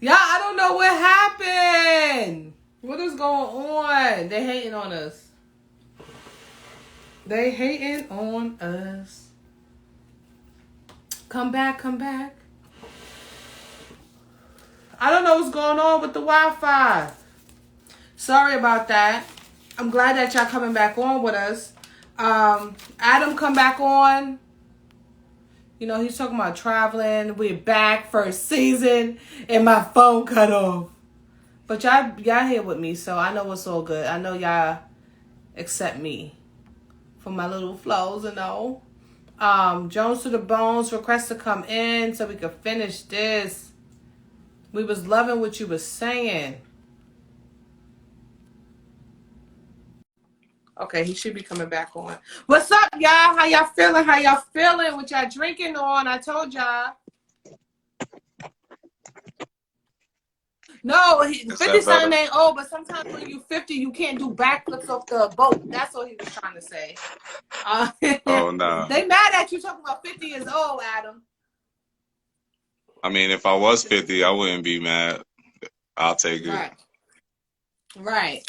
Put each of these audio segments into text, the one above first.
Yeah, I don't know what happened. What is going on? They hating on us. They hating on us. Come back, come back. I don't know what's going on with the Wi-Fi. Sorry about that. I'm glad that y'all coming back on with us. Adam come back on. You know, he's talking about traveling. We're back first season and my phone cut off. But y'all here with me, so I know it's all good. I know y'all accept me for my little flows and all. Jones to the Bones request to come in so we could finish this. We was loving what you was saying. Okay, he should be coming back on. What's up, y'all? How y'all feeling? How y'all feeling? What y'all drinking on? I told y'all. No, 50 something ain't old, but sometimes when you 50, you can't do backflips off the boat. That's what he was trying to say. Oh, nah. They mad at you talking about 50 years old, Adam. I mean, if I was 50, I wouldn't be mad. I'll take it. Right. Right.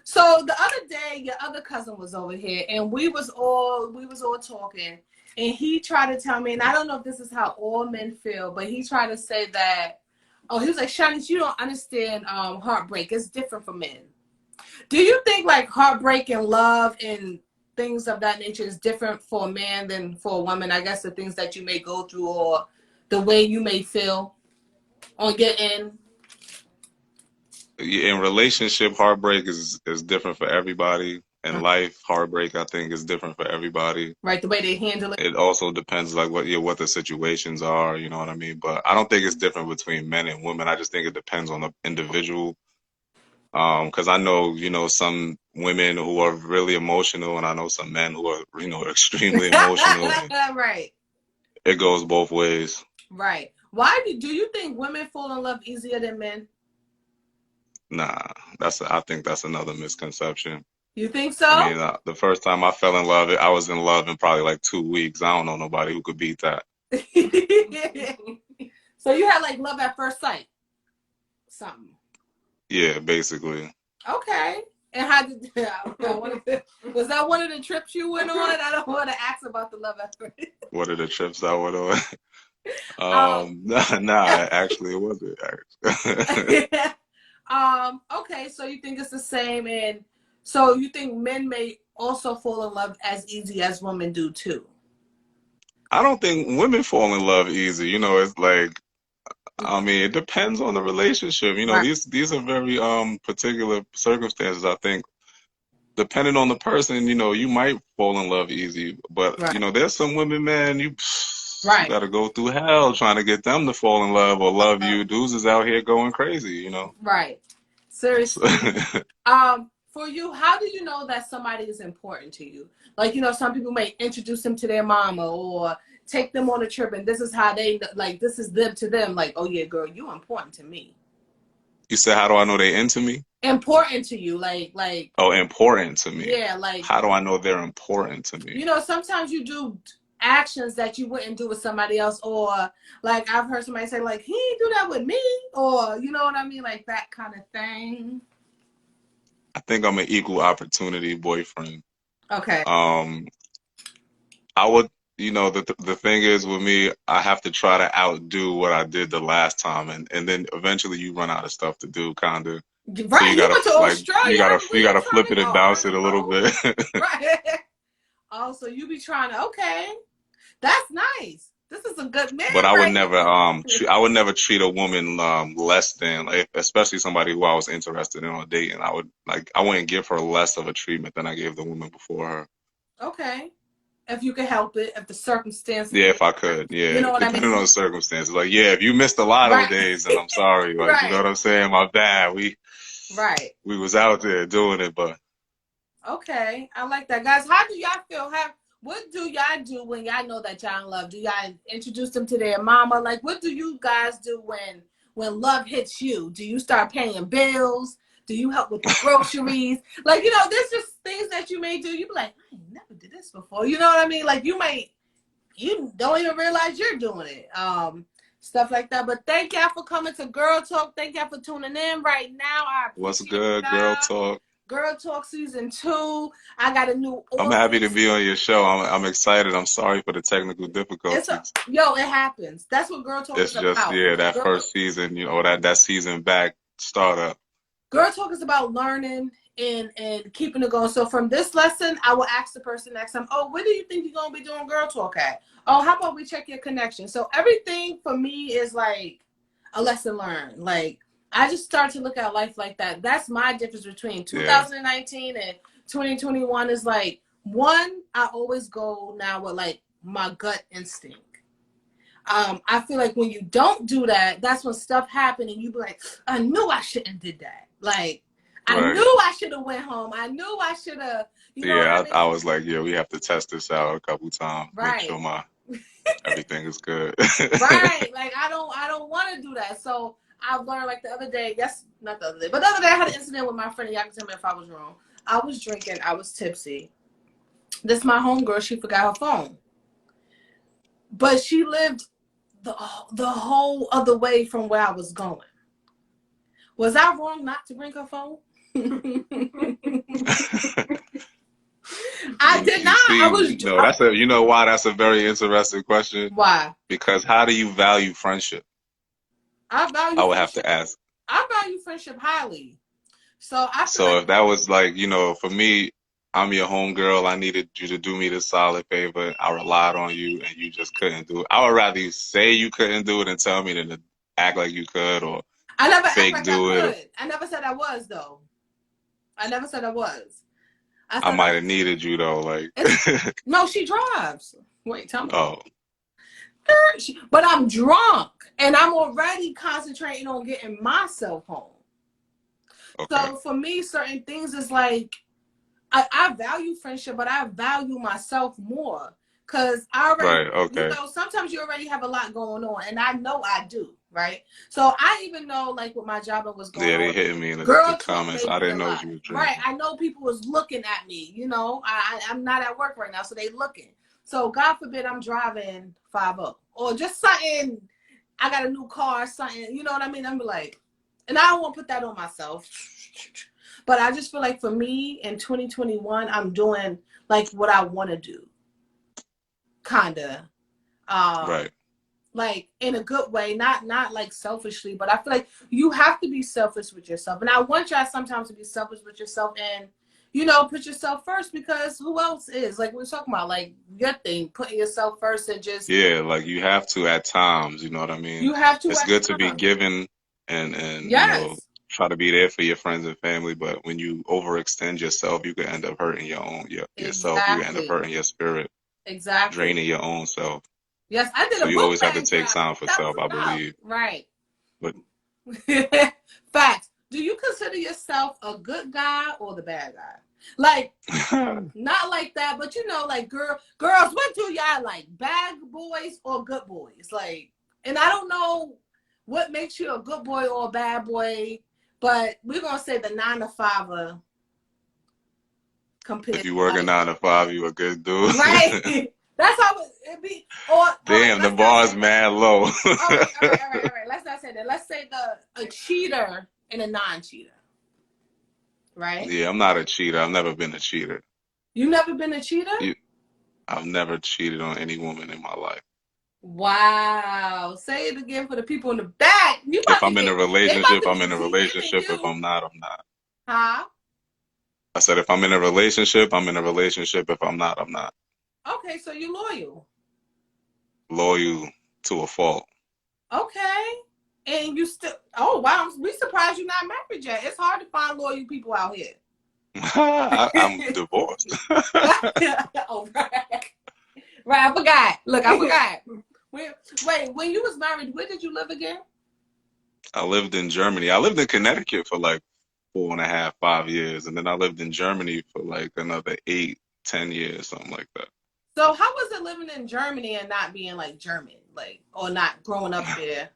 So the other day, your other cousin was over here, and we was all talking, and he tried to tell me, and I don't know if this is how all men feel, but he tried to say that, he was like, Shanice, you don't understand heartbreak. It's different for men. Do you think like heartbreak and love and things of that nature is different for a man than for a woman? I guess the things that you may go through or the way you may feel on your end. In relationship, heartbreak is different for everybody. In life, heartbreak, I think, is different for everybody. Right, the way they handle it. It also depends, like, what the situations are, you know what I mean? But I don't think it's different between men and women. I just think it depends on the individual. Because I know, some women who are really emotional, and I know some men who are, extremely emotional. Right. It goes both ways. Right. Why do you think women fall in love easier than men? Nah, I think that's another misconception. You think I so? mean, the first time I fell in love, I was in love in probably like 2 weeks. I don't know nobody who could beat that. So you had like love at first sight, something. Yeah, basically. Okay. And how did was that one of the trips you went on? I don't want to ask about the love at first. What are the trips I went on? Um, Nah, actually, it wasn't. okay, so you think it's the same, and so you think men may also fall in love as easy as women do too? I don't think women fall in love easy. It's like, I mean, it depends on the relationship. Right. These are very particular circumstances. I think depending on the person, you might fall in love easy. But Right. there's some women, man, you Right. got to go through hell trying to get them to fall in love or love you. Dudes is out here going crazy. Right. So, Seriously. For you, how do you know that somebody is important to you? Like, some people may introduce them to their mama or take them on a trip, and this is how they like. This is them to them. Like, oh yeah, girl, you important to me. you said, how do I know they into me? Important to you, like. Oh, important to me. Yeah, like. How do I know they're important to me? Sometimes you do actions that you wouldn't do with somebody else, or like I've heard somebody say, like, he didn't do that with me, or you know what I mean, like that kind of thing. I think I'm an equal opportunity boyfriend. Okay. I would, the thing is with me, I have to try to outdo what I did the last time, and then eventually you run out of stuff to do, kind of. So Right, you went to Australia. you We gotta ain't trying flip to it and go bounce on it the a little road. bit. Right. Oh, so you be trying to, okay. That's nice. This is a good man But right here. I would never treat a woman less than, like, especially somebody who I was interested in on a date, and I wouldn't give her less of a treatment than I gave the woman before her. Okay. If you could help it, if the circumstances, Yeah, if I could. you Yeah, know what I depending mean? on the circumstances. Like, yeah, if you missed a lot of Right. days, then I'm sorry. Like, you know Right. what I'm saying? My bad. Right. We was out there doing it, but Okay. I like that. Guys, how do y'all feel? What do y'all do when y'all know that y'all in love? Do y'all introduce them to their mama? Like, what do you guys do when love hits you? Do you start paying bills? Do you help with the groceries? Like, there's just things that you may do. You be like, I never did this before. You know what I mean? Like, you don't even realize you're doing it. stuff like that. But thank y'all for coming to Girl Talk. Thank y'all for tuning in right now. I What's appreciate good, Girl y'all. Talk? Girl Talk season 2. I got a new I'm happy to audience. be on your show. I'm excited. I'm sorry for the technical difficulties. It happens. That's what Girl Talk It's is just, about. yeah, that first season, that season back startup. Girl Talk is about learning and keeping it going. So from this lesson, I will ask the person next time, oh, where do you think you're going to be doing Girl Talk at? Oh, how about we check your connection? So everything for me is like a lesson learned. Like, I just start to look at life like that. That's my difference between 2019 and 2021 is like, one, I always go now with like my gut instinct. I feel like when you don't do that, that's when stuff happens and you be like, I knew I shouldn't did that. Like, I Right. knew I should have went home. I knew I should have, you know what I mean? I was like, yeah, we have to test this out a couple times. Right. Make sure everything is good. Right. Like, I don't want to do that. So I've learned, like, the other day, not the other day, but the other day I had an incident with my friend, and y'all can tell me if I was wrong. I was drinking. I was tipsy. This my homegirl. She forgot her phone. But she lived the whole other way from where I was going. Was I wrong not to bring her phone? I did not. You know why that's a very interesting question? Why? Because how do you value friendship? I would have to ask. I value friendship highly. So if that was like, for me, I'm your homegirl. I needed you to do me this solid favor. I relied on you, and you just couldn't do it. I would rather you say you couldn't do it and tell me than to act like you could, or I never fake act like do I it. could. I never said I was, though. I never said I was. I might have needed you though. Like, no, she drives. Wait, tell me. Oh. But I'm drunk, and I'm already concentrating on getting myself home. Okay. So for me, certain things is like, I value friendship, but I value myself more. Because I already, sometimes you already have a lot going on, and I know I do, right? So I even know, like, with my job and what's going on. Yeah, they hitting me in the comments. I didn't know you were drinking. Right, I know people was looking at me, I'm not at work right now, so they looking. So God forbid I'm driving 5-0. Or just something, I got a new car, something, you know what I mean? I'm like, and I don't want to put that on myself. But I just feel like for me in 2021, I'm doing like what I want to do. Kinda. Right. Like in a good way, not like selfishly, but I feel like you have to be selfish with yourself. And I want y'all sometimes to be selfish with yourself and, put yourself first, because who else is? Like we're talking about, like your thing, putting yourself first and just. Yeah, like you have to at times, you know what I mean? You have to. It's good to be given and yes. Try to be there for your friends and family, but when you overextend yourself, you could end up hurting yourself. You can end up hurting your spirit. Exactly. Draining your own self. Yes, I did. So you always have to take time for self, I believe. Right. But facts. Do you consider yourself a good guy or the bad guy? Like, not like that, but like girls, what do y'all like? Bad boys or good boys? Like, and I don't know what makes you a good boy or a bad boy, but we're gonna say the 9-to-5er. If you work a 9-to-5, you a good dude. Right. That's how it be. Or damn, the bar's mad low. all right. Let's not say that. Let's say a cheater and a non-cheater. Right? Yeah, I'm not a cheater. I've never been a cheater. You've never been a cheater? I've never cheated on any woman in my life. Wow. Say it again for the people in the back. If I'm in a relationship, I'm in a relationship. If I'm not, I'm not. Huh? I said if I'm in a relationship, I'm in a relationship. If I'm not, I'm not. Okay, so you're loyal. Loyal to a fault. Okay. And you still, oh, wow. We surprised you're not married yet. It's hard to find loyal people out here. I'm divorced. Oh, right. Right, I forgot. Look, I forgot. Wait, when you was married, where did you live again? I lived in Germany. I lived in Connecticut for like 4.5, 5 years. And then I lived in Germany for like another 8, 10 years, something like that. So how was it living in Germany and not being like German, like, or not growing up there?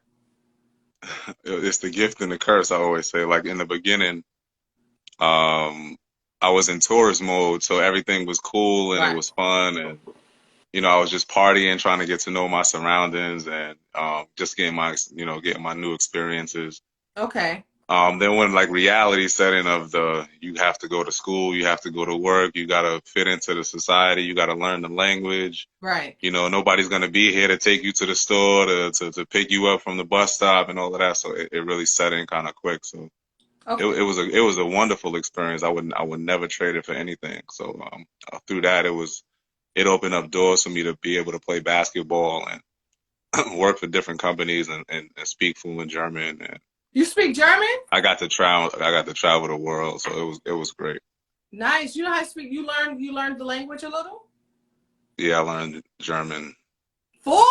It's the gift and the curse, I always say. Like in the beginning, I was in tourist mode, so everything was cool and It was fun, and I was just partying, trying to get to know my surroundings, and just getting my new experiences. Okay. Then when like reality set in of you have to go to school, you have to go to work, you gotta fit into the society, you gotta learn the language. Right. Nobody's gonna be here to take you to the store to pick you up from the bus stop and all of that. So it really set in kind of quick. So Okay. it was a wonderful experience. I would never trade it for anything. So through that it opened up doors for me to be able to play basketball and work for different companies and speak fluent German. And You speak German? I got to travel. I got to travel the world, so it was great. Nice. You know how to speak. You learned the language a little. Yeah, I learned German. Full?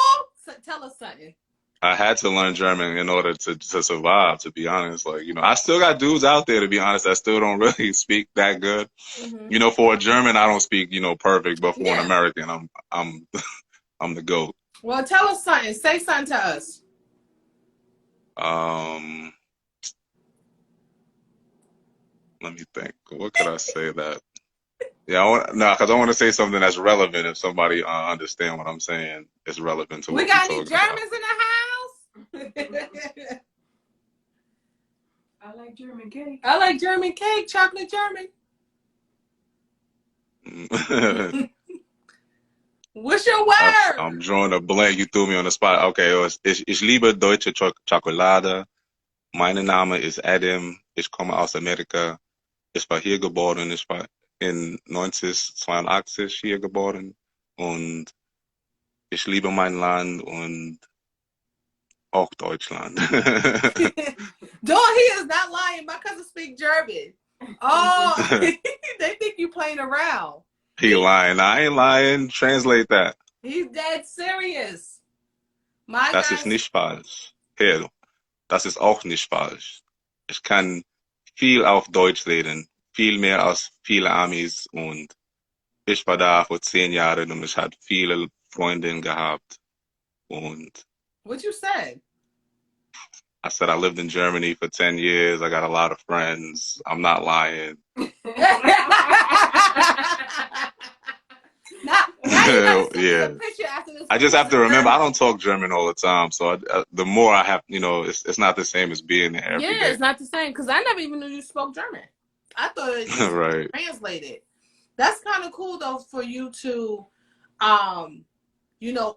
Tell us something. I had to learn German in order to survive. To be honest, like I still got dudes out there. To be honest, that still don't really speak that good. Mm-hmm. For a German, I don't speak perfect, but for an Yeah. American, I'm I'm the GOAT. Well, tell us something. Say something to us. Um, Let me think. What could I say that? Yeah, because I want to say something that's relevant. If somebody understand what I'm saying, it's relevant to We what we're got any talking about. Germans in the house? I like German cake. I like German cake, chocolate German. What's your word? I'm drawing a blank. You threw me on the spot. Okay, ich liebe deutsche Schokolade. Mein Name ist Adam. Ich komme aus Amerika. Ich war hier geboren. Ich war in 1982 hier geboren. Und ich liebe mein Land und auch Deutschland. He is not lying. My cousin speak German. Oh, they think you playing around. He lying. I ain't lying. Translate that. He's dead serious. My Das guys. ist nicht falsch. Hier, das ist auch nicht falsch. Ich kann viel auf Deutsch reden. Viel mehr als viele Amis. Und ich war da vor 10 Jahren und ich hatte viele Freundinnen gehabt. Und What you said? I said I lived in Germany for 10 years. I got a lot of friends. I'm not lying. now you gotta send me Yeah. a picture after this. I just have to remember I don't talk German all the time, so the more I have, it's not the same as being there every day. It's not the same because I never even knew you spoke German. I thought you right. translated. That's kind of cool though for you to,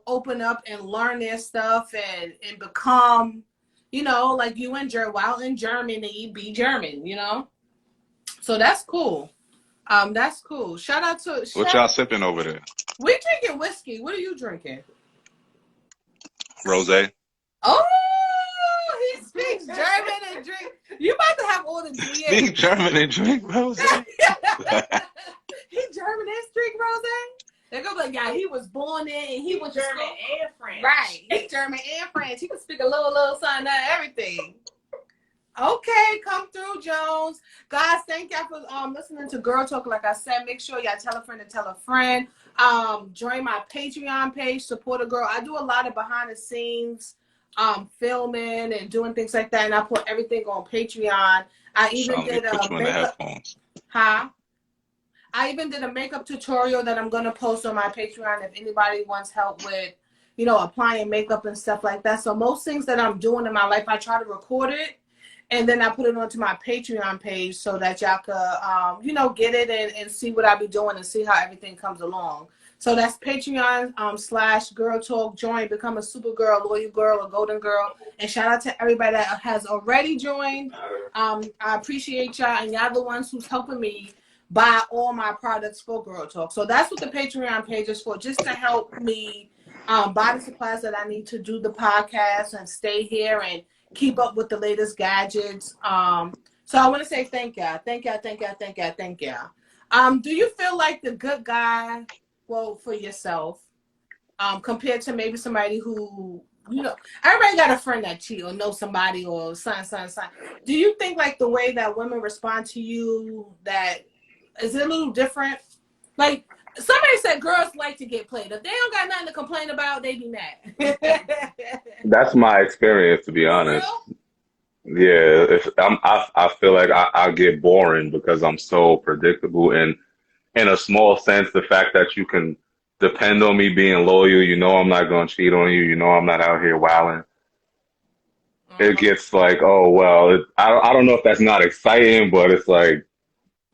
open up and learn their stuff and become, like you and while in Germany, be German, So that's cool. That's cool. Shout out to. What y'all sipping over there? We drinking whiskey. What are you drinking? Rosé. Oh, he speaks German and drink. You about to have all the Speak German and drink rosé. He German and drink rosé. They're gonna be like, yeah, he was born in and he was German and French. Right, he's German and French. He can speak a little something, everything. Okay, come through, Jones. Guys, thank y'all for listening to Girl Talk. Like I said, make sure y'all tell a friend to tell a friend. Join my Patreon page, support a girl. I do a lot of behind the scenes filming and doing things like that, and I put everything on Patreon. I even did put you in the headphones. Huh? I even did a makeup tutorial that I'm gonna post on my Patreon if anybody wants help with, applying makeup and stuff like that. So most things that I'm doing in my life, I try to record it and then I put it onto my Patreon page so that y'all could, get it and see what I be doing and see how everything comes along. So that's Patreon / Girl Talk. Join, become a super girl, loyal girl, a golden girl. And shout out to everybody that has already joined. I appreciate y'all, and y'all the ones who's helping me buy all my products for Girl Talk. So that's what the Patreon page is for, just to help me buy the supplies that I need to do the podcast and stay here and keep up with the latest gadgets. So I want to say thank y'all. Thank y'all. Do you feel like the good guy, for yourself, compared to maybe somebody who, everybody got a friend that cheat or know somebody or something. Do you think like the way that women respond to you, that is it a little different? Like somebody said girls like to get played. If they don't got nothing to complain about, they be mad. That's my experience, to be honest. Yeah, I feel like I get boring because I'm so predictable, and in a small sense, the fact that you can depend on me being loyal. You know I'm not gonna cheat on you. You know I'm not out here wilding. It gets like, oh well, I don't know if that's not exciting, but it's like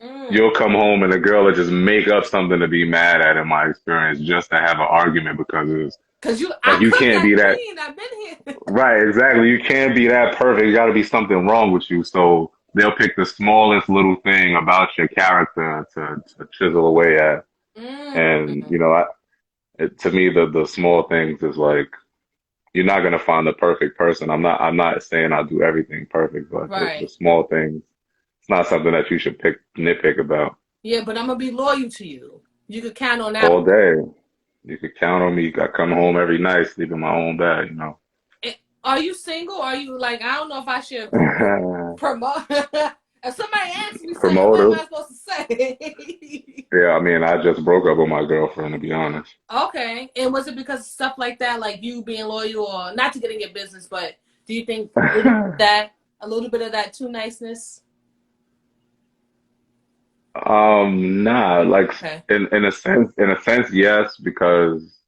Mm. you'll come home and the girl will just make up something to be mad at in my experience just to have an argument because it's Cause like I you cook, can't I be that clean, I've been here. right, exactly. You can't be that perfect. You gotta be something wrong with you. So they'll pick the smallest little thing about your character to chisel away at. And, Mm. you know, to me the small things is like you're not gonna find the perfect person. I'm not saying I do everything perfect, but the Right. small things, it's not something that you should nitpick about. Yeah, but I'm gonna be loyal to you. You could count on that. All day. You could count on me. I come home every night, sleep in my own bed, you know. Are you single? Are you like, I don't know if I should promote. If somebody asks me something, what am Promotive. I supposed to say? Yeah, I mean, I just broke up with my girlfriend, to be honest. Okay. And was it because of stuff like that, like you being loyal, or not to get in your business, but do you think a little bit of that too niceness? Nah, like Okay. in a sense, yes, because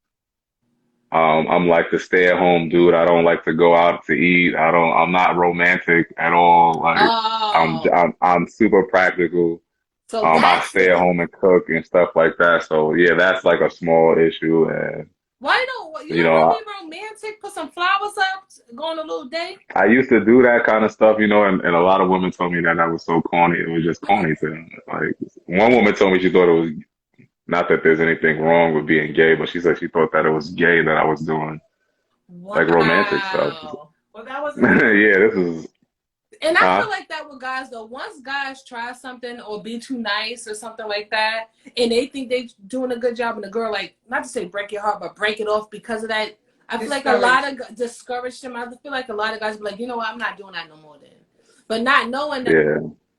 I'm like the stay at home dude. I don't like to go out to eat. I'm not romantic at all. Like I'm Oh, I'm super practical. so I that's stay at it. home and cook and stuff like that. So yeah, that's like a small issue. And Why don't you you don't know, want to be romantic? Put some flowers up, go on a little date. I used to do that kind of stuff, you know, and a lot of women told me that that was so corny. It was just corny to them. Like one woman told me she thought it was not that there's anything wrong with being gay, but she said she thought that it was gay that I was doing like romantic stuff. Wow. Well, that wasn't the Yeah, this is And I huh? feel like that with guys though. Once guys try something or be too nice or something like that, and they think they doing a good job, and the girl like not to say break your heart, but break it off because of that. I feel like a lot of discourage them. I feel like a lot of guys be like, you know what, I'm not doing that no more then. But not knowing that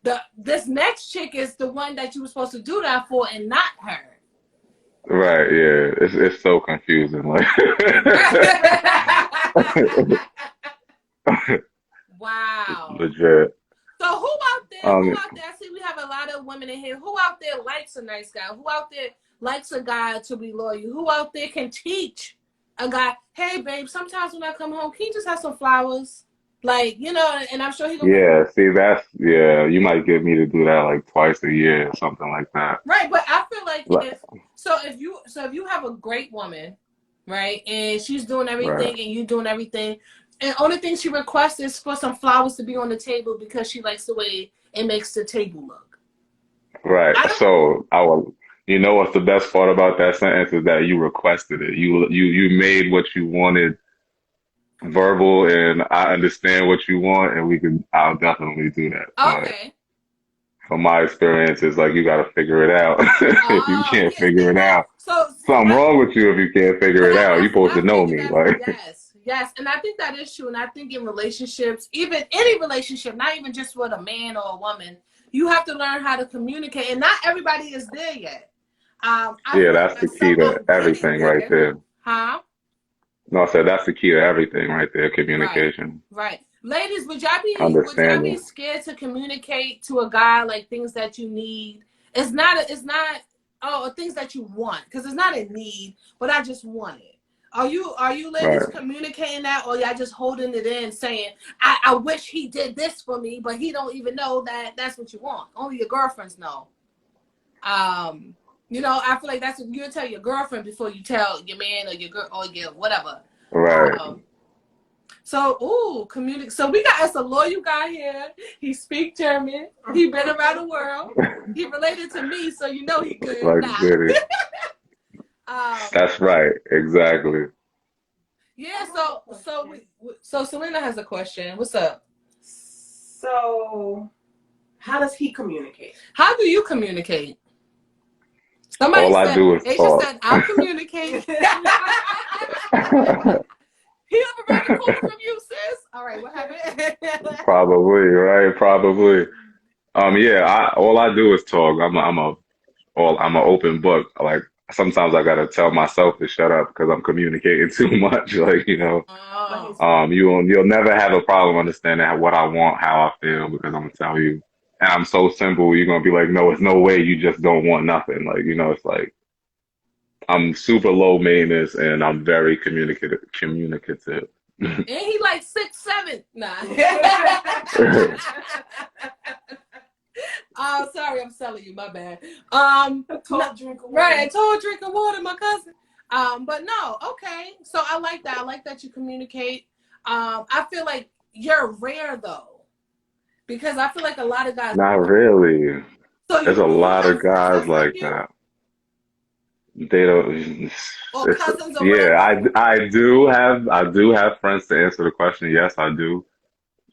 Yeah, this next chick is the one that you were supposed to do that for and not her. right. Yeah, it's so confusing. Like Wow. legit. So who out there? Who Um, out there? I see we have a lot of women in here. Who out there likes a nice guy? Who out there likes a guy to be loyal? Who out there can teach a guy? Hey, babe. Sometimes when I come home, can you just have some flowers? Like and I'm sure he gonna be like, yeah. See, that's yeah. You might get me to do that like twice a year, or something like that. right. But I feel like Like, if you have a great woman, right, and she's doing right, everything and you doing everything, and only thing she requests is for some flowers to be on the table because she likes the way it makes the table look. right. I don't. So I will. You know what's the best part about that sentence is that you requested it. You made what you wanted verbal, and I understand what you want, and I'll definitely do that. But Okay. from my experience, it's like you got to figure it out. If you Oh, can't yeah. See, figure it no. out, So something I wrong with you if you can't figure because it out. You're supposed to I know figured me. that Like, yes, and I think that is true. And I think in relationships, even any relationship, not even just with a man or a woman, you have to learn how to communicate. And not everybody is there yet. I yeah, feel like that's the key myself, to I'm getting everything right there. there. Huh? No, I said that's the key to everything right there. Right. Communication, Right. Ladies, would y'all be understanding. scared to communicate to a guy like things that you need? It's not things that you want because it's not a need, but I just want it. Are you ladies Right, communicating that or y'all just holding it in saying, I wish he did this for me, but he don't even know that that's what you want. Only your girlfriends know. I feel like that's what you tell your girlfriend before you tell your man or your girl or your whatever. right. Um, community. So we got us a loyal guy here. He speak German. He been around the world. He related to me, so he good Like now. Diddy. um, That's right. Exactly. yeah. So Selena has a question. What's up? So, how does he communicate? How do you communicate? Somebody All I said. do is Aisha talk. said, "I'll communicate." He live around the corner from you, sis. All right, what happened? Probably, right? Probably. Yeah. All I do is talk. I'm a open book. Like sometimes I gotta tell myself to shut up because I'm communicating too much. Like Oh. you'll never have a problem understanding what I want, how I feel because I'm gonna tell you. And I'm so simple. You're gonna be like, no, it's no way. You just don't want nothing. Like it's like I'm super low maintenance and I'm very communicative. And he like 6'7". Nah. Oh, sorry, I'm selling you. My bad. A tall drink of water. Right, a tall drink of water, my cousin. But no, okay. So I like that. I like that you communicate. I feel like you're rare though, because I feel like a lot of guys. Not really. So There's a you lot have of guys friends like like you, that. They don't. or cousins or Yeah, whatever. I do have friends to answer the question. Yes, I do.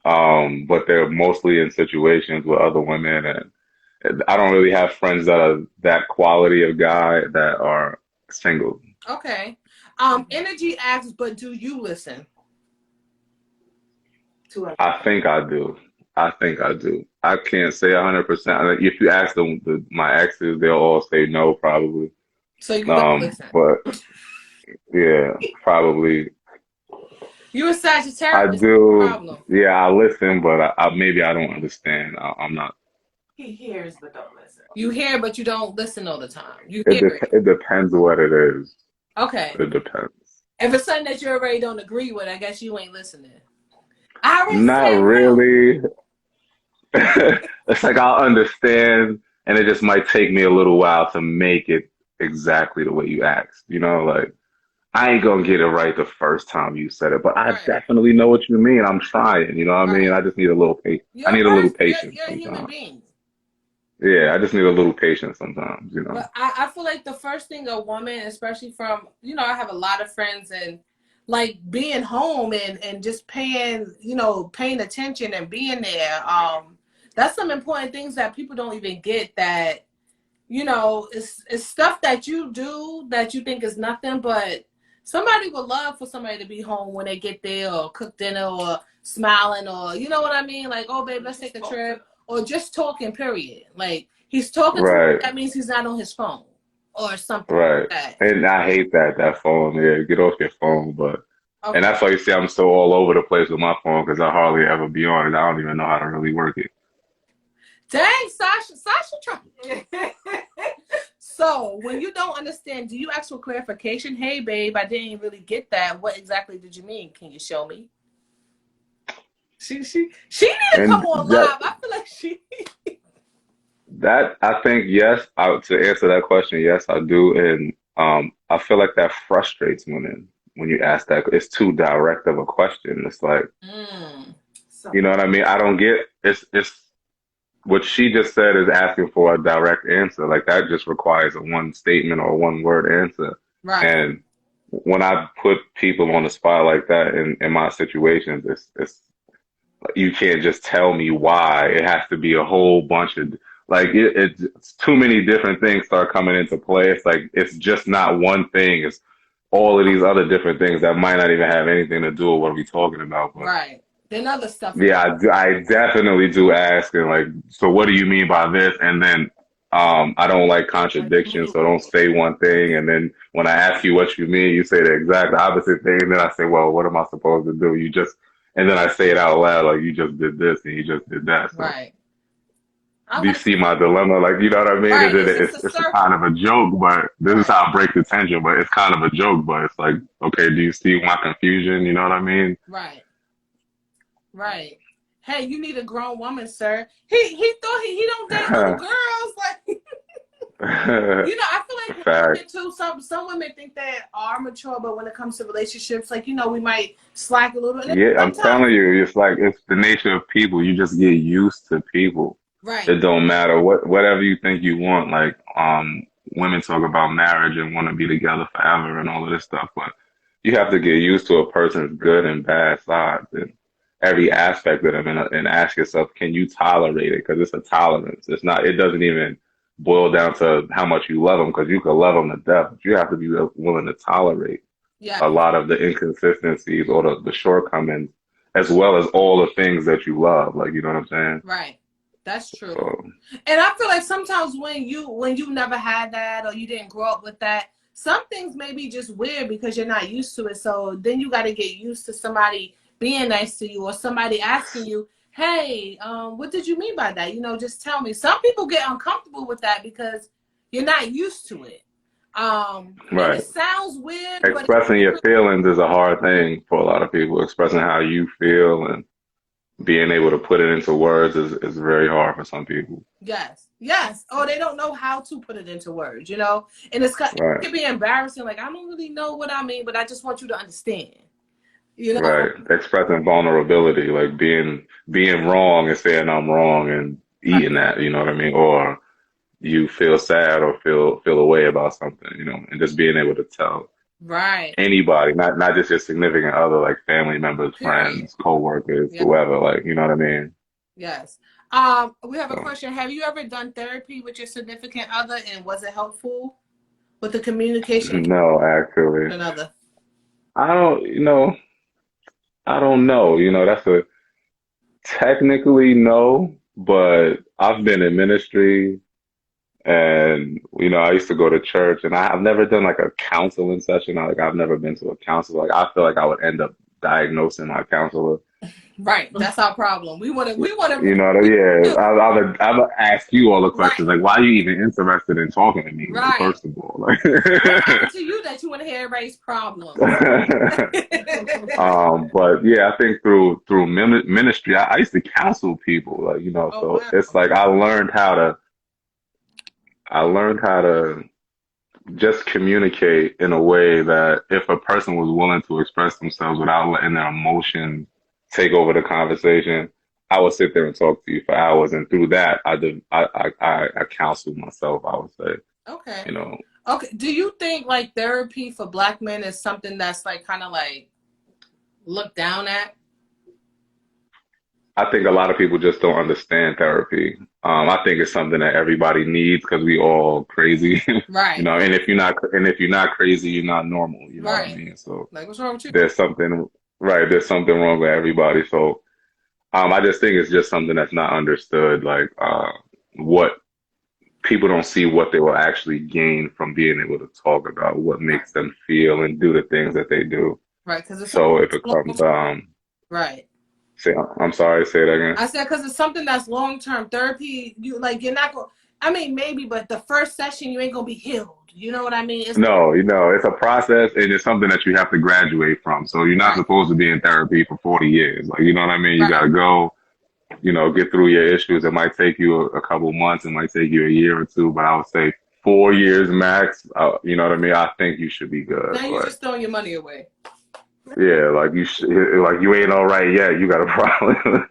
But they're mostly in situations with other women, and I don't really have friends that are that quality of guy that are single. Okay. Energy asks, but do you listen to him? I think I do. I think I do. I can't say 100%. If you ask my exes, they'll all say no, probably. So you don't listen. But yeah, probably. You a I Sagittarius. do. Problem. Yeah, I listen, but maybe I don't understand. I'm not. He hears but don't listen. You hear, but you don't listen all the time. You hear it. It depends what it is. Okay. It depends. If it's something that you already don't agree with, I guess you ain't listening. I already Not said really. It's like I'll understand, and it just might take me a little while to make it exactly the way you asked. You know, like I ain't gonna get it right the first time you said it, but I right. definitely know what you mean. I'm trying. You know what I mean? Right. I just need a little patience. I You're a need a little person. patience You're a human sometimes. being. Yeah, I just need a little patience sometimes. You know. But I feel like the first thing a woman, especially from, I have a lot of friends, and like being home and just paying attention and being there. That's some important things that people don't even get, that, it's stuff that you do that you think is nothing, but somebody would love for somebody to be home when they get there, or cook dinner, or smiling, or you know what I mean? Like, oh babe, let's take a trip, or just talking, period. Like, he's talking to me, Right. that means he's not on his phone or something Right. like that. And I hate that phone. Yeah, get off your phone. But and Okay. that's why you see I'm so all over the place with my phone because I hardly ever be on it. I don't even know how to really work it. Dang, Sasha trying. So when you don't understand, do you ask for clarification? Hey babe, I didn't really get that. What exactly did you mean? Can you show me? She need to come And on live. I feel like she. that I think yes, to answer that question, yes, I do. And I feel like that frustrates women when you ask that. It's too direct of a question. It's like, you know what I mean? I don't get it's what she just said is asking for a direct answer. Like that just requires a one statement or one word answer. Right. And when I put people on the spot like that in my situations, it's you can't just tell me why. It has to be a whole bunch of like it's too many different things start coming into play. It's like it's just not one thing. It's all of these other different things that might not even have anything to do with what we're talking about. But Right. Then other stuff. yeah, I definitely do ask and like, so what do you mean by this? And then I don't like contradictions, so don't say one thing and then when I ask you what you mean, you say the exact opposite thing, and then I say, well, what am I supposed to do? And then I say it out loud, like you just did this and you just did that. So Right. do you see my dilemma? Like, you know what I mean? Right. It's a kind of a joke, but this is how I break the tension. But it's kind of a joke, but it's like, okay, do you see my confusion? You know what I mean? Right. Right. Hey, you need a grown woman, sir. He thought he don't date little girls. Like, I feel like women too. Some women think they are mature, but when it comes to relationships, like we might slack a little bit. Yeah, I'm telling you, it's like it's the nature of people. You just get used to people. Right. It don't matter whatever you think you want. Like women talk about marriage and want to be together forever and all of this stuff, but you have to get used to a person's good and bad sides and every aspect of them, and ask yourself, can you tolerate it? Because it's a tolerance. It's not. It doesn't even boil down to how much you love them, because you could love them to death, but you have to be willing to tolerate a lot of the inconsistencies or the shortcomings, as well as all the things that you love. Like, you know what I'm saying? Right. That's true. So, and I feel like sometimes when you never had that, or you didn't grow up with that, some things may be just weird because you're not used to it. So then you got to get used to somebody being nice to you, or somebody asking you, hey, what did you mean by that? Just tell me. Some people get uncomfortable with that because you're not used to it. And Right. it sounds weird, but Expressing your feelings is a hard thing for a lot of people. Expressing how you feel and being able to put it into words is very hard for some people. yes. Oh, they don't know how to put it into words, you know? And it Right. can be embarrassing. Like, I don't really know what I mean, but I just want you to understand, you know? Right. Expressing vulnerability, like being wrong and saying I'm wrong and Right. eating that, you know what I mean? Or you feel sad or feel a way about something, you know, and just being able to tell Right. anybody, not just your significant other, like family members, Period. friends, co-workers, Yeah. whoever, like, you know what I mean? Yes. We have a So, question. Have you ever done therapy with your significant other, and was it helpful with the communication no, actually, with another? I don't, you know, I don't know, you know, that's a technically no, but I've been in ministry and, you know, I used to go to church and I've never done like a counseling session. I've never been to a counselor. Like, I feel like I would end up diagnosing my counselor. Right. That's our problem. We want You to, know, yeah, I'll ask you all the questions. right. Like, why are you even interested in talking to me? Like, Right. first of all, like, What happened to you that you want to hear everybody's problems? but yeah, I think through ministry, I used to counsel people, like, you know, Oh, so wow. it's like I learned how to just communicate in a way that if a person was willing to express themselves without letting their emotions take over the conversation, I would sit there and talk to you for hours, and through that, I counseled myself. I would say, Okay. you know, Okay. Do you think like therapy for Black men is something that's like kind of like looked down at? I think a lot of people just don't understand therapy. I think it's something that everybody needs because we all crazy, you Right. know. And if you're not crazy, you're not normal. You know what I Right. mean? So Like, what's wrong with you? there's something right. There's something wrong with everybody. So I just think it's just something that's not understood. Like what people don't see what they will actually gain from being able to talk about what Right. makes them feel and do the things that they do. Right. Because it's something So if it that's long comes, term. Right. say, I'm sorry, say that again. I said because it's something that's long term therapy. You like you're not going. I mean, maybe, but the first session you ain't gonna be healed. You know what I mean? It's No, it's a process and it's something that you have to graduate from. So you're not right. supposed to be in therapy for 40 years. Like, you know what I mean? You got Right. to go, get through your issues. It might take you a couple months. It might take you a year or two, but I would say 4 years max. You know what I mean? I think you should be good. Now you're But just throwing your money away. yeah, like like you ain't all right yet. You got a problem.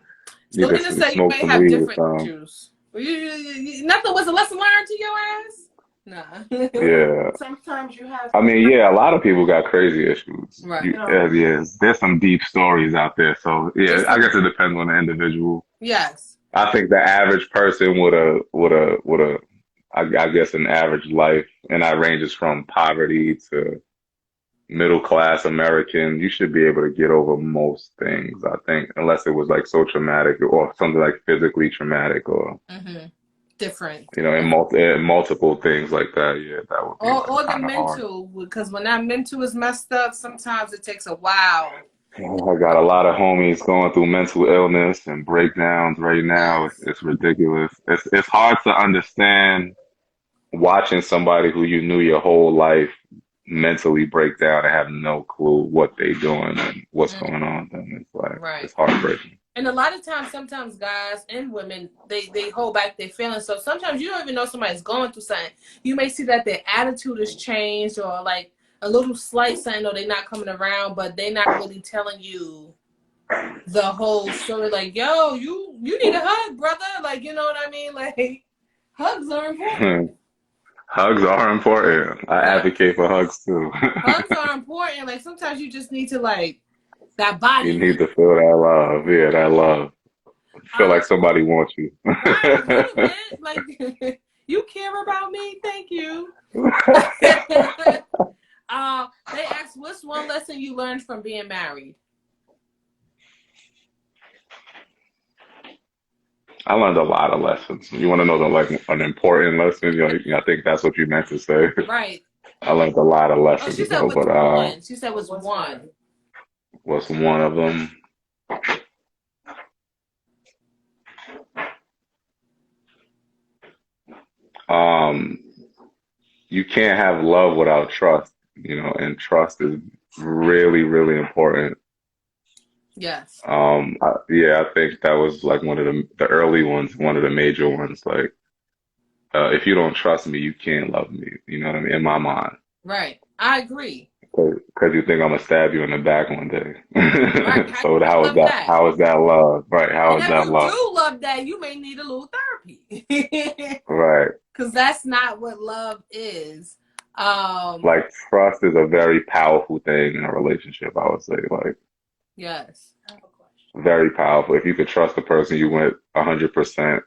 So Need to let's just say you smoke may some have weed or different something. issues. Nothing was a lesson learned to your ass. Nah. Yeah. Sometimes you have I to, mean, yeah, a lot of people got crazy issues. Right. Yeah, there's some deep stories out there. So yeah, Just I some, guess it depends on the individual. yes. I think the average person with a I guess an average life, and that ranges from poverty to middle class American. You should be able to get over most things, I think, unless it was like so traumatic or something like physically traumatic or Mm-hmm. Different. in multiple things like that. Yeah, that would be like Or the kind of hard. mental, because when that mental is messed up, sometimes it takes a while. Oh, I got a lot of homies going through mental illness and breakdowns right now. It's, Yes. it's ridiculous. It's hard to understand watching somebody who you knew your whole life mentally break down and have no clue what they doing and what's Mm, going on. And it's like right. it's heartbreaking. And a lot of times, sometimes guys and women, they hold back their feelings. So sometimes you don't even know somebody's going through something. You may see that their attitude has changed or like a little slight sign or they're not coming around, but they're not really telling you the whole story. Like, yo, you need a hug, brother. Like, you know what I mean? Like, hugs are important. Hugs are important. I Yeah. advocate for hugs too. Hugs are important. Like, sometimes you just need to, like, that You body need heat. to feel that love. Yeah, that love. Feel Um, like somebody wants you. right, a little bit. Like, you care about me? Thank you. They asked, what's one lesson you learned from being married? I learned a lot of lessons. You want to know an important lesson? I think that's what you meant to say. Right. I learned a lot of Oh, lessons she said though, was but one. She said was one. what's one of them? Um, you can't have love without trust, and trust is really, really important. Yes. Yeah, I think that was like one of the early ones, one of the major ones. Like, if you don't trust me, you can't love me. You know what I mean? In my mind, Right. I agree. because you think I'm gonna stab you in the back one Right. day. How So you gonna how is love that? that? How is that love? Right? How And is if that you love? do love that, you may need a little therapy. Right. Because that's not what love is. Like trust is a very powerful thing in a relationship, I would say. Like Yes. I have a question. very powerful. If you could trust the person you went 100%,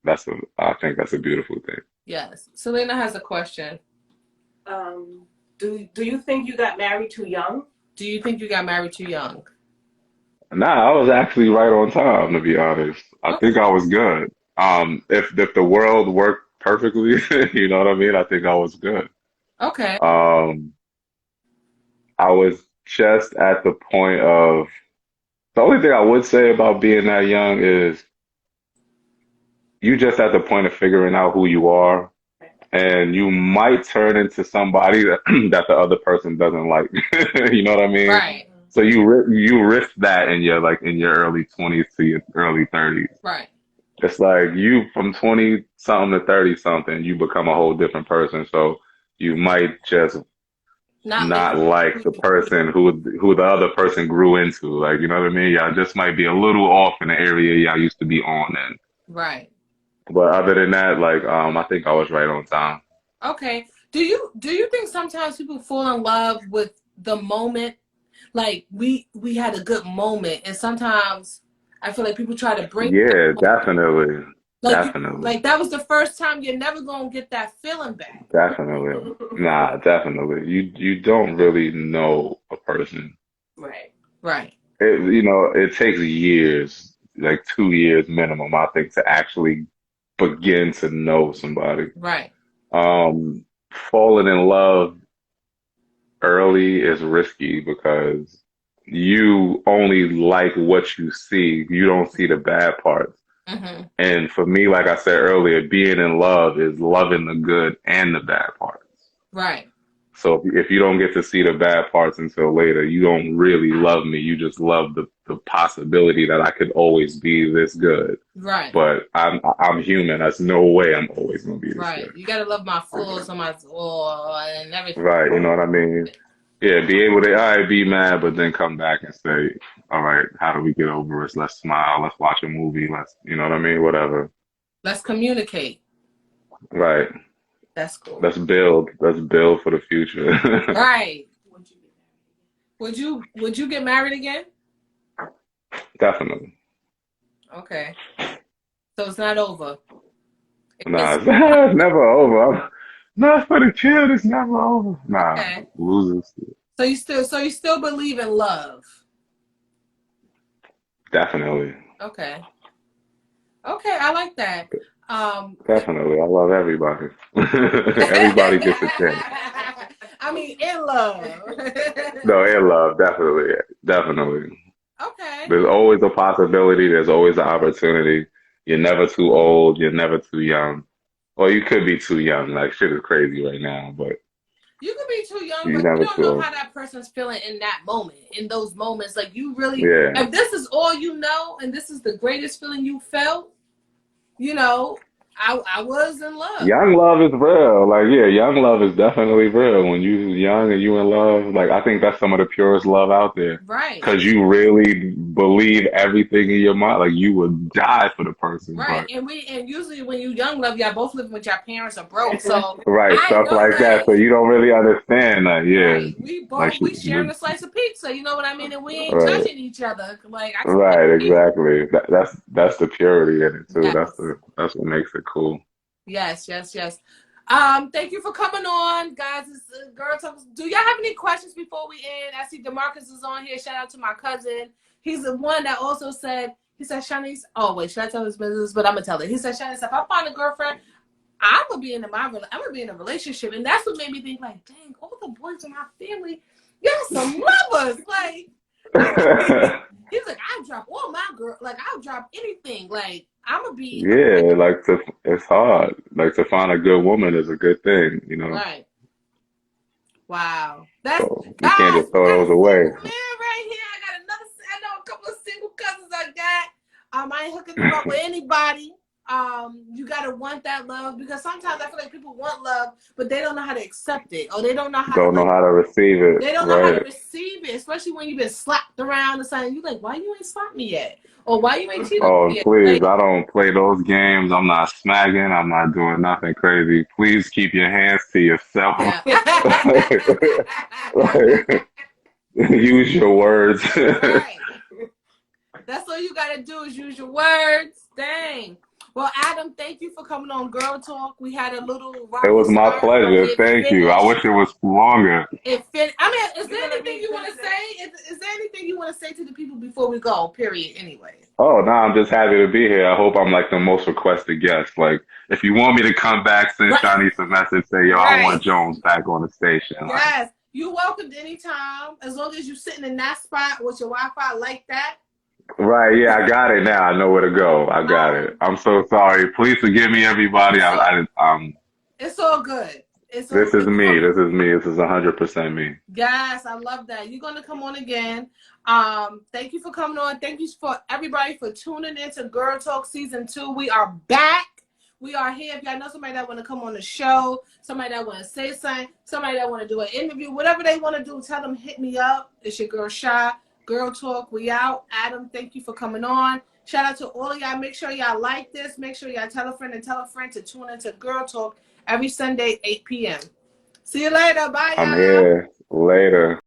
I think that's a beautiful thing. Yes. Selena has a question. Do you think you got married too young? Do you think you got married too young? Nah, I was actually right on time, to be honest. I think I Okay. was good. If the world worked perfectly, you know what I mean? I think I was good. Okay. Um, I was just at the point of the only thing I would say about being that young is you just at the point of figuring out who you are, and you might turn into somebody that that the other person doesn't like. You know what I mean? Right. So you risk that in your early 20s to your early 30s. Right. It's like you from 20 something to 30 something, you become a whole different person. So you might just Not like not like the person who the other person grew into. Like, you know what I mean? Y'all just might be a little off in the area y'all used to be on in. right. But other than that, like I think I was right on time. Okay. Do you think sometimes people fall in love with the moment? Like we had a good moment, and sometimes I feel like people try to break that Yeah, moment. definitely. Like you, Definitely. like that was the first time. You're never gonna get that feeling back. Definitely. Nah, definitely. You don't really know a person. Right. Right. It takes years, like 2 years minimum, I think, to actually begin to know somebody. Right. Falling in love early is risky because you only like what you see. You don't see the bad parts. Mm-hmm. And for me, like I said earlier, being in love is loving the good and the bad parts. Right. So if you don't get to see the bad parts until later, you don't really love me. You just love the possibility that I could always be this good. Right. But I'm human. There's no way I'm always gonna be this Right. good. You gotta love my flaws and my and everything. Right, you know what I mean? Yeah, be able to, all right, be mad, but then come back and say, all right, how do we get over this? Let's smile. Let's watch a movie. You know what I mean? Whatever. Let's communicate. Right. That's cool. Let's build. Let's build for the future. Right. Would you get Would you get married again? Definitely. Okay. So it's not over. Nah, It's it's never over. Not for the kid. It's never over. Nah, okay. losers. So you still believe in love. Definitely. Okay. Okay, I like that. Definitely. I love everybody. Everybody gets a chance. I mean, in love. No, in love. Definitely. Definitely. Okay. There's always a possibility. There's always an opportunity. You're never too old. You're never too young. Or you could be too young. Like shit is crazy right now, but You could be too young, you're but you never don't too know old. how that person's feeling in that moment, in those moments. Like you really, Yeah. if this is all you know, and this is the greatest feeling you felt, you know, I was in love. Young love is real. Like, yeah, young love is definitely real. When you young and you in love, like, I think that's some of the purest love out there. Right. Because you really believe everything in your mind. Like, you would die for the person. Right. But, And usually when you young love, y'all both living with your parents are broke. So right, I stuff know like that. like So you don't really understand that. right. Yeah. We Like, both we sharing a slice of pizza, you know what I mean? And we ain't right, judging each other. Like I can right, exactly. That's the purity in it, too. yes. That's what makes it cool. Yes, yes, yes. Thank you for coming on, guys. It's Girl Talk. Do y'all have any questions before we end? I see Demarcus is on here. Shout out to my cousin. He's the one that also said, he said, Shanice, oh wait, should I tell his business? But I'm gonna tell it. He said, Shanice, if I find a girlfriend, I'm gonna be in a relationship. And that's what made me think, like, dang, all the boys in my family, y'all some lovers. Like He's like, I'll drop all my girl. Like, I'll drop anything. Like, I'm gonna be Yeah, like it's hard. Like to find a good woman is a good thing, you know. right. Wow, that's So you can't guys. just We throw got a those away. single man right here. I know a couple of single cousins I got. I ain't hooking them up with anybody. You gotta want that love because sometimes I feel like people want love, but they don't know how to accept it, or they don't know how to Don't know like. how to receive it, They don't know how to right? receive it, especially when you've been slapped around or something. You like, why you ain't slapped me yet, or why you ain't cheated on Oh, me and yet? please, Like, I don't play those games. I'm not smacking. I'm not doing nothing crazy. Please keep your hands to yourself. yeah. Like, use your words. Right. That's all you gotta do is use your words. Dang. Well, Adam, thank you for coming on Girl Talk. We had a little It rocky was my start, but pleasure. it Thank you. I finished. wish it was longer. It fit. I mean, is You're there gonna anything you want to revisit say? Is there anything you want to say to the people before we go? Period. Anyway. Oh, no, I'm just happy to be here. I hope I'm like the most requested guest. Like, if you want me to come back, send Right. Shanice a message, say, yo, I Right. want Jones back on the station. Like, Yes. You're welcome anytime, as long as you're sitting in that spot with your Wi-Fi like that. right, yeah, I got it now. I know where to go. I got it. I'm so sorry. Please forgive me, everybody. It's all good. It's all This is good. me. This is me. This is 100% me. Yes, I love that. You're gonna come on again. Thank you for coming on. Thank you for everybody for tuning in to Girl Talk Season 2. We are back. We are here. If y'all know somebody that want to come on the show, somebody that want to say something, somebody that want to do an interview, whatever they want to do, tell them hit me up. It's your girl Shy. Girl Talk. We out. Adam, thank you for coming on. Shout out to all of y'all. Make sure y'all like this. Make sure y'all tell a friend and tell a friend to tune into Girl Talk every Sunday, 8 p.m. See you later. Bye, I'm y'all. here. Later.